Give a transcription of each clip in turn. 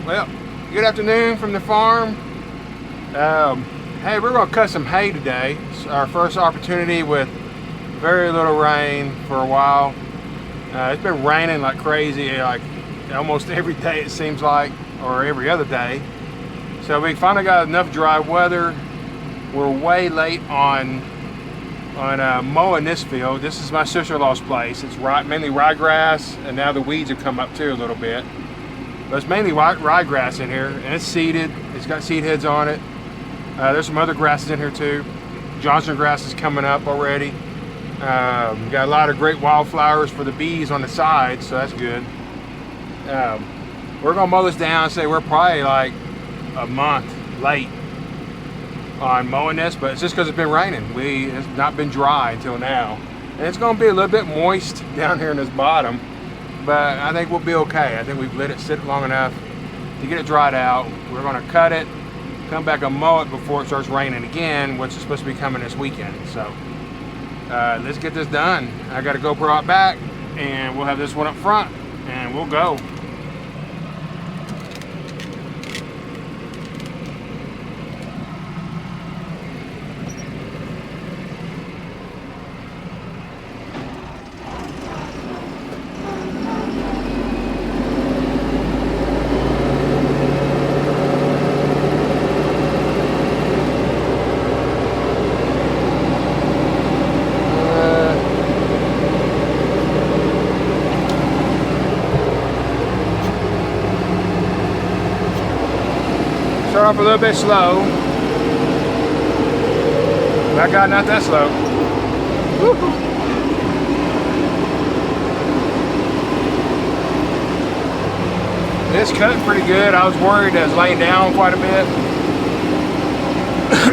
Well, good afternoon from the farm. Hey, we're going to cut some hay today. It's our first opportunity with very little rain for a while. It's been raining like crazy, like almost every day it seems like, or every other day. So we finally got enough dry weather. We're way late on mowing this field. This is my sister-in-law's place. It's mainly rye grass, and now the weeds have come up too a little bit. But it's mainly rye grass in here, and it's seeded. It's got seed heads on it. There's some other grasses in here too. Johnson grass is coming up already. We got a lot of great wildflowers for the bees on the side, so that's good. We're gonna mow this down and say we're probably like a month late on mowing this, but it's just because it's been raining. It's not been dry until now. And it's gonna be a little bit moist down here in this bottom, but I think we'll be okay. I think we've let it sit long enough to get it dried out. We're gonna cut it, come back and mow it before it starts raining again, which is supposed to be coming this weekend. So let's get this done. I got a GoPro out back, and we'll have this one up front, and we'll go. Start off a little bit slow. My God, not that slow. Woo-hoo. It's cutting pretty good. I was worried I was laying down quite a bit.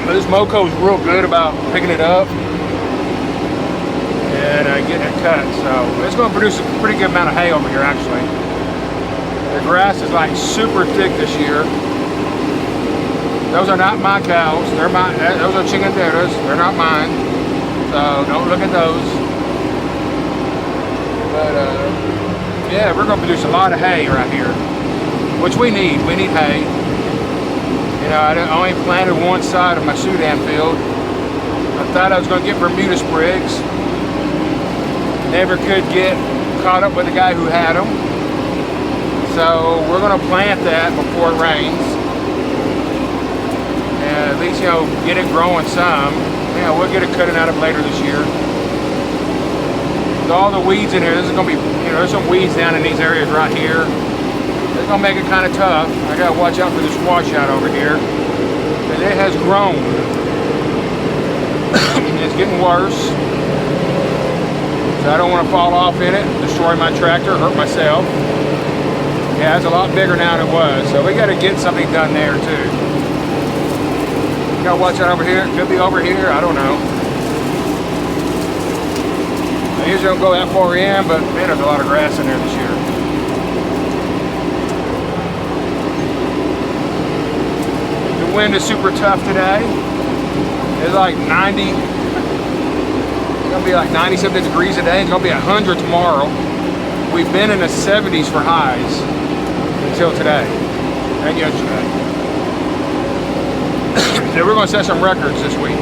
But this MOCO is real good about picking it up and getting it cut. So it's going to produce a pretty good amount of hay over here actually. The grass is like super thick this year. Those are not my cows. They're mine. Those are chingaderas. They're not mine. So don't look at those. But yeah, we're going to produce a lot of hay right here, which we need. We need hay. You know, I only planted one side of my Sudan field. I thought I was going to get Bermuda sprigs. Never could get caught up with the guy who had them. So we're going to plant that before it rains. At least, you know, get it growing some. You know, we'll get it cutting out of later this year. With all the weeds in here, this is going to be, you know, there's some weeds down in these areas right here. It's going to make it kind of tough. I got to watch out for this washout over here, because it has grown. It's getting worse. So I don't want to fall off in it, destroy my tractor, hurt myself. Yeah, it's a lot bigger now than it was. So we got to get something done there too. Gotta watch out over here. It could be over here. I don't know. I usually don't go that far in, but man, there's a lot of grass in there this year. The wind is super tough today. It's like 90. It's gonna be like 90-something degrees today. It's gonna be 100 tomorrow. We've been in the 70s for highs until today and yesterday. So we're going to set some records this week.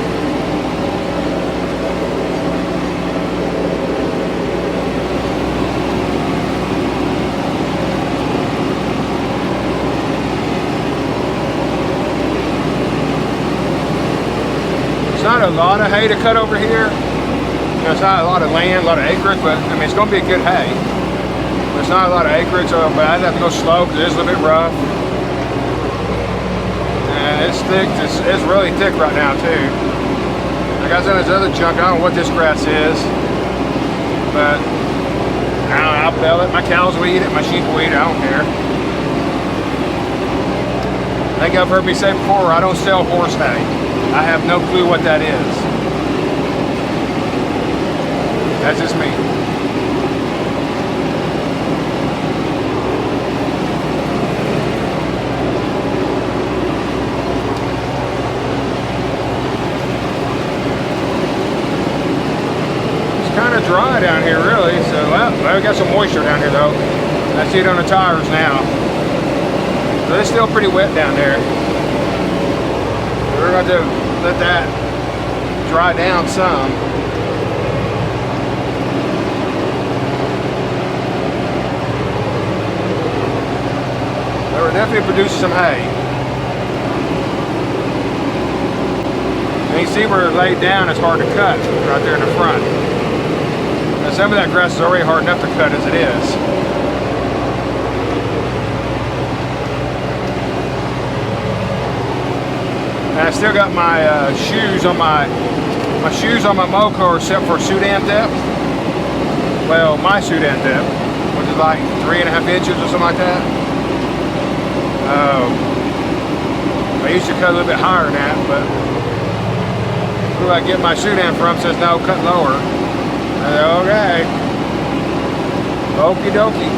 It's not a lot of hay to cut over here. You know, it's not a lot of land, a lot of acreage, but I mean, it's going to be a good hay. But it's not a lot of acreage, so but I have to go slow because it is a little bit rough. And it's thick, it's really thick right now too. I got some of this other junk, I don't know what this grass is, but I don't know, I'll bell it. My cows will eat it, my sheep will eat it, I don't care. I think I've heard me say before, I don't sell horse hay. I have no clue what that is. That's just me. Kind of dry down here really, so well, we got some moisture down here though. I see it on the tires now. So it's still pretty wet down there. We're going to let that dry down some. But we're definitely producing some hay. And you see where it's laid down, it's hard to cut right there in the front. Now some of that grass is already hard enough to cut as it is. And I still got my shoes on my MOCO are set for Sudan depth. Well, my Sudan depth, which is like 3.5 inches or something like that. I used to cut a little bit higher than that, but who I get my Sudan from says no, cut lower. I said, okay, okie dokie.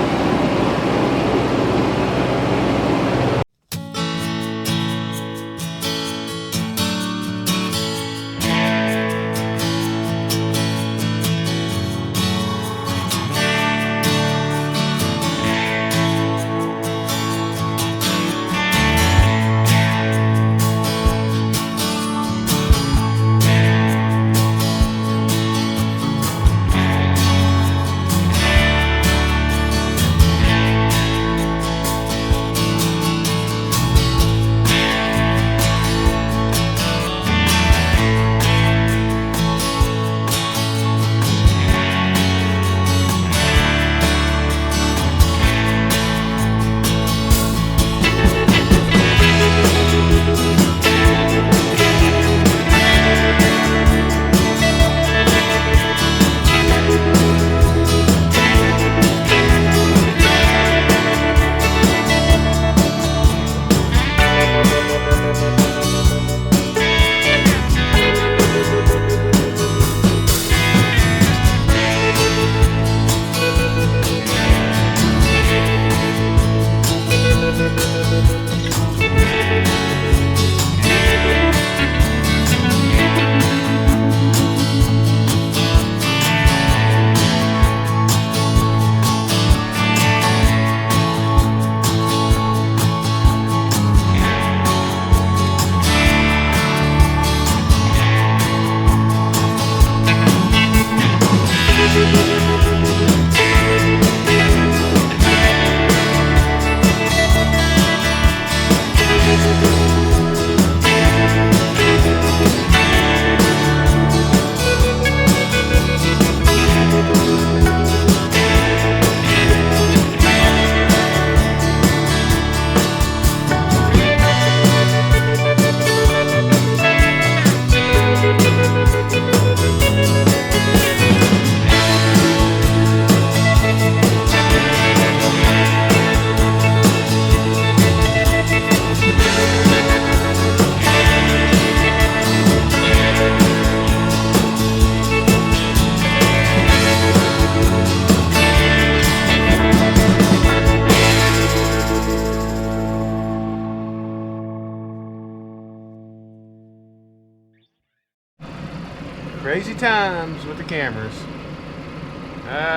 Crazy times with the cameras.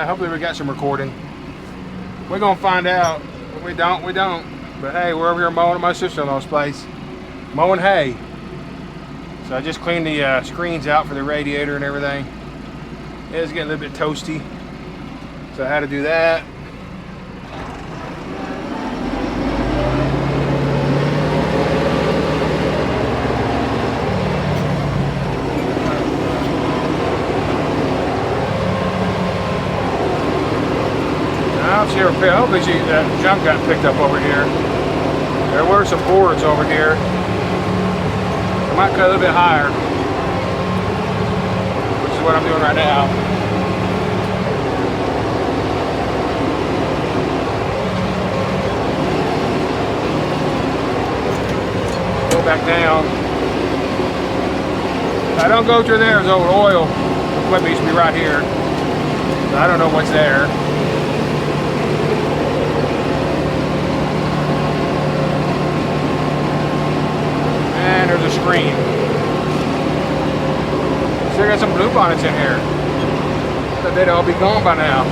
Hopefully we got some recording. We're gonna find out. If we don't, we don't. But hey, we're over here mowing at my sister-in-law's place, mowing hay. So I just cleaned the screens out for the radiator and everything. It was getting a little bit toasty, so I had to do that. Hopefully that junk got picked up over here. There were some boards over here. I might cut a little bit higher, which is what I'm doing right now. Go back down. I don't go through there. There's old oil. What used to be right here. I don't know what's there. And there's a screen. Still got some blue bonnets in here. But they'd all be gone by now.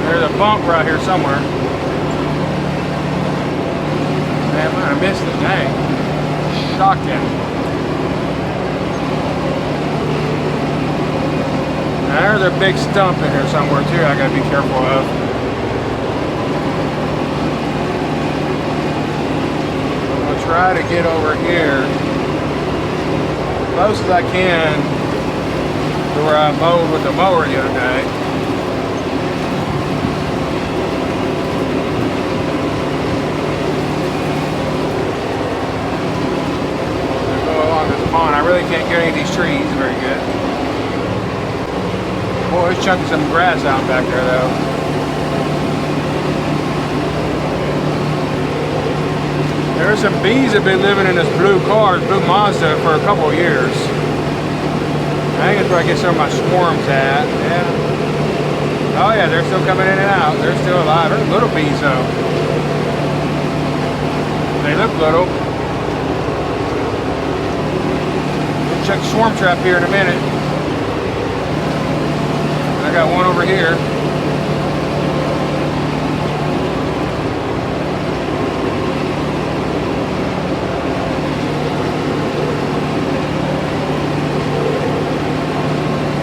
There's a bump right here somewhere. missed it. Dang. Shocking. Now, there's a big stump in here somewhere too I gotta be careful of. I'm gonna try to get over here as close as I can to where I mowed with the mower the other day. I really can't get any of these trees very good. Boy, there's chunking some grass out back there though. There's some bees that have been living in this blue car, blue Mazda, for a couple of years. I think that's where I get some of my swarms at. Yeah. Oh yeah, they're still coming in and out. They're still alive. They're little bees though. They look little. Check the swarm trap here in a minute. I got one over here.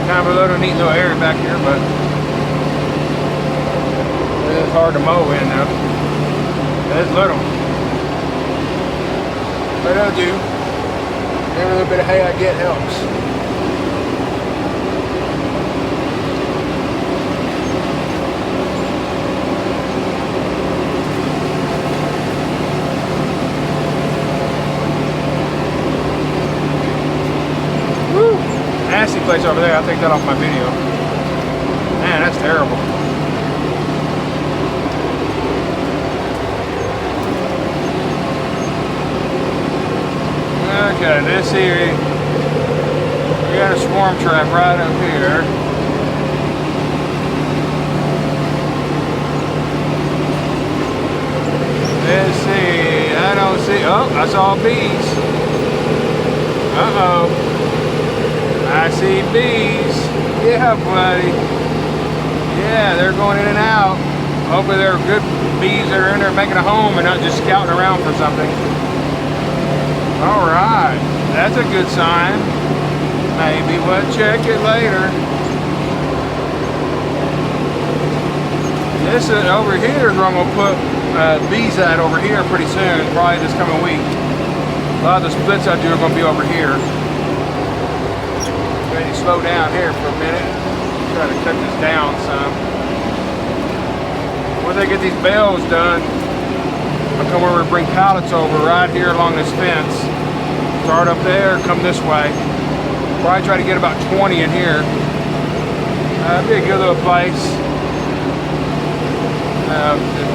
Kind of a little neat little area back here, but it's hard to mow in though. It's little, but it'll do. Every little bit of hay I get helps. Woo! Nasty place over there. I'll take that off my video. Man, that's terrible. Okay, this here, we got a swarm trap right up here. Let's see, I don't see, oh, I saw bees. Uh-oh, I see bees. Yeah, buddy. Yeah, they're going in and out. Hopefully they're good bees that are in there making a home and not just scouting around for something. All right, that's a good sign. Maybe we'll check it later. This is over here is where I'm gonna put bees at over here pretty soon, probably this coming week. A lot of the splits I do are gonna be over here. Ready to slow down here for a minute. Try to cut this down some. Once I get these bales done, I'll come over and bring pallets over right here along this fence. Start up there, come this way. Probably try to get about 20 in here. It'd be a good little place.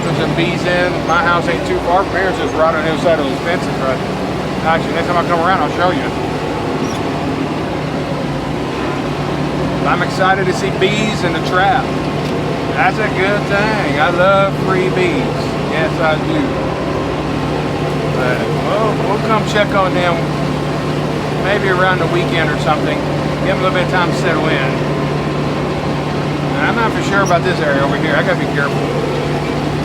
Put some bees in. My house ain't too far from here. It's just right on the other side of those fences. Right. Actually, next time I come around, I'll show you. I'm excited to see bees in the trap. That's a good thing. I love free bees. Yes, I do. But we'll come check on them maybe around the weekend or something. Give them a little bit of time to settle in. And I'm not for sure about this area over here. I gotta be careful.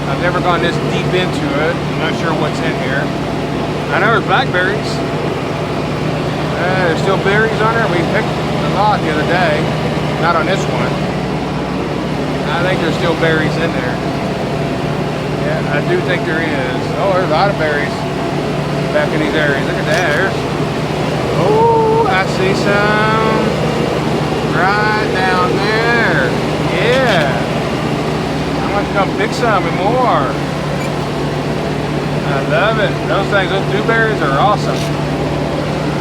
I've never gone this deep into it. I'm not sure what's in here. I know there's blackberries. There's still berries on there. We picked a lot the other day. Not on this one. I think there's still berries in there. Yeah, I do think there is. Oh, there's a lot of berries back in these areas. Look at that. There's, oh, I see some right down there. Yeah. I'm going to come pick some and more. I love it. Those things, those dewberries are awesome.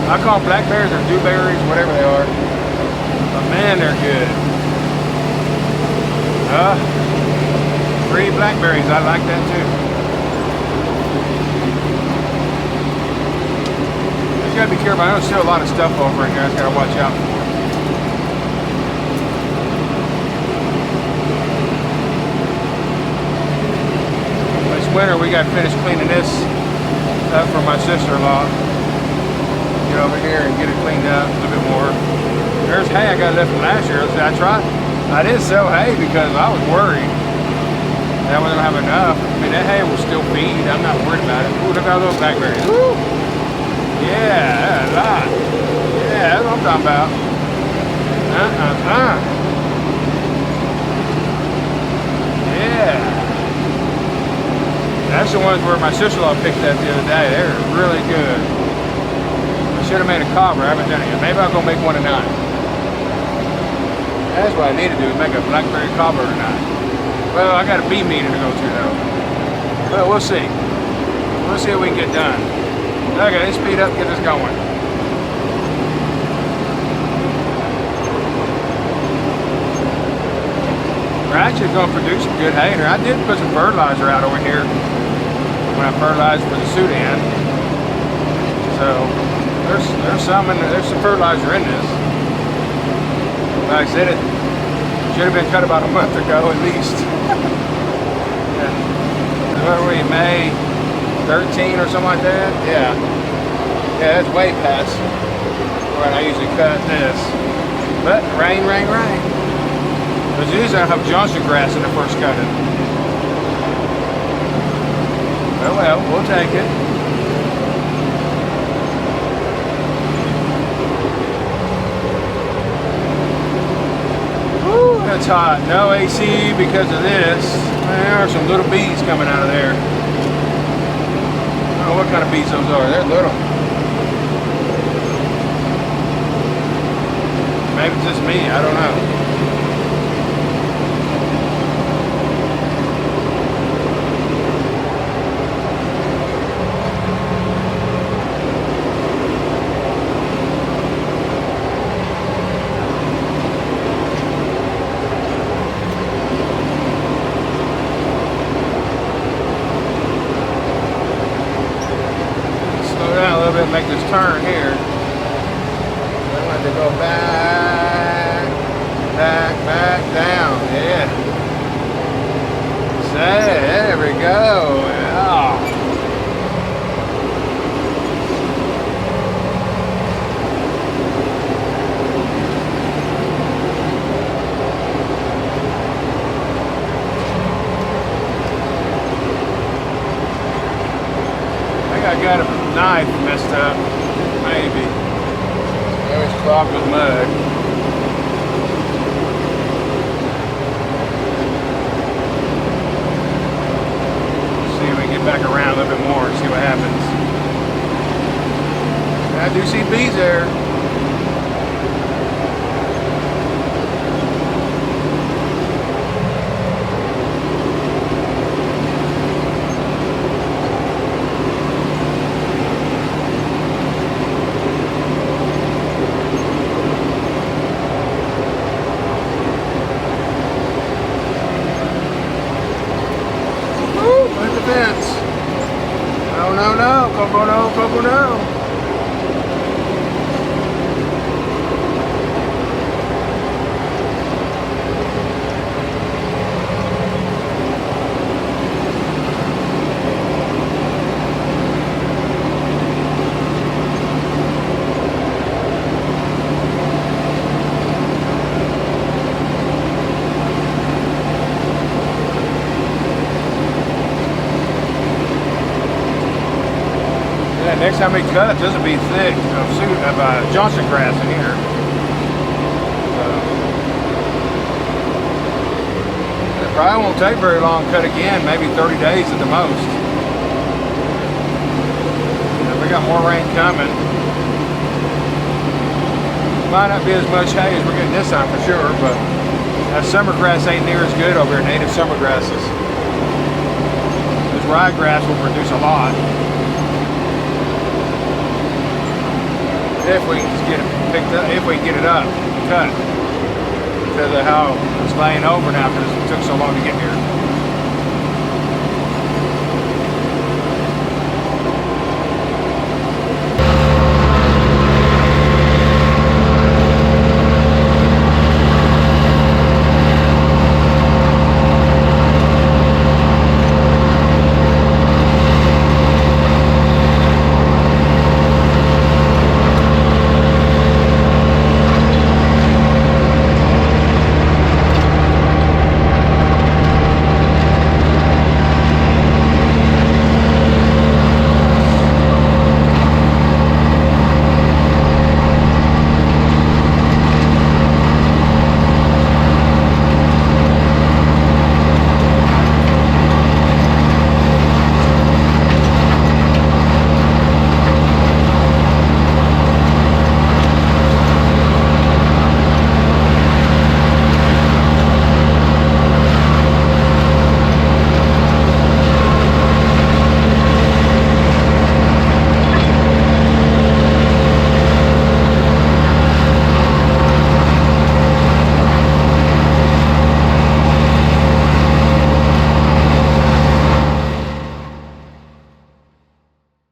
I call them blackberries or dewberries, whatever they are. But man, they're good. Free blackberries, I like that too. Gotta be careful. I know there's still a lot of stuff over in here. I just gotta watch out for. This winter we got to finish cleaning this up for my sister-in-law. Get over here and get it cleaned up a little bit more. There's hay I got left from last year. I didn't sell hay because I was worried. That way they don't have enough. I mean, that hay will still feed. I'm not worried about it. Ooh, look at all those blackberries. Woo! Yeah, a lot. Yeah, that's what I'm talking about. Yeah. That's the ones where my sister-in-law picked that the other day. They're really good. I should have made a cobbler. I haven't done it yet. Maybe I'll go make one tonight. That's what I need to do, is make a blackberry cobbler tonight. Well, I got a bee meeting to go to though. Well, we'll see. We'll see what we can get done. Okay, let's speed up and get this going. We're actually going to produce some good hay. I did put some fertilizer out over here when I fertilized for the Sudan. So there's some fertilizer in this. Like I said, it should have been cut about a month ago at least. Yeah. Where were we? May 13 or something like that? Yeah. Yeah, that's way past when I usually cut this. But rain. Because usually I have Johnson grass in the first cutting. Well, we'll take it. Woo, that's hot. No AC because of this. There are some little bees coming out of there. I don't know what kind of bees those are. They're little. Maybe it's just me. I don't know. Make this turn here. I want to go back down. Yeah. So, there we go. Oh. I think I got a knife messed up, maybe. It was clogged with mud. See if we can get back around a little bit more and see what happens. I do see bees there. Coco, no. Next time we cut, this will be thick of Johnson grass in here. It probably won't take very long to cut again, maybe 30 days at the most. And we got more rain coming. Might not be as much hay as we're getting this time for sure, but that summer grass ain't near as good over here, native summer grasses. This rye grass will produce a lot. If we get it picked up, if we get it up, cut, because of how it's laying over now, because it took so long to get here.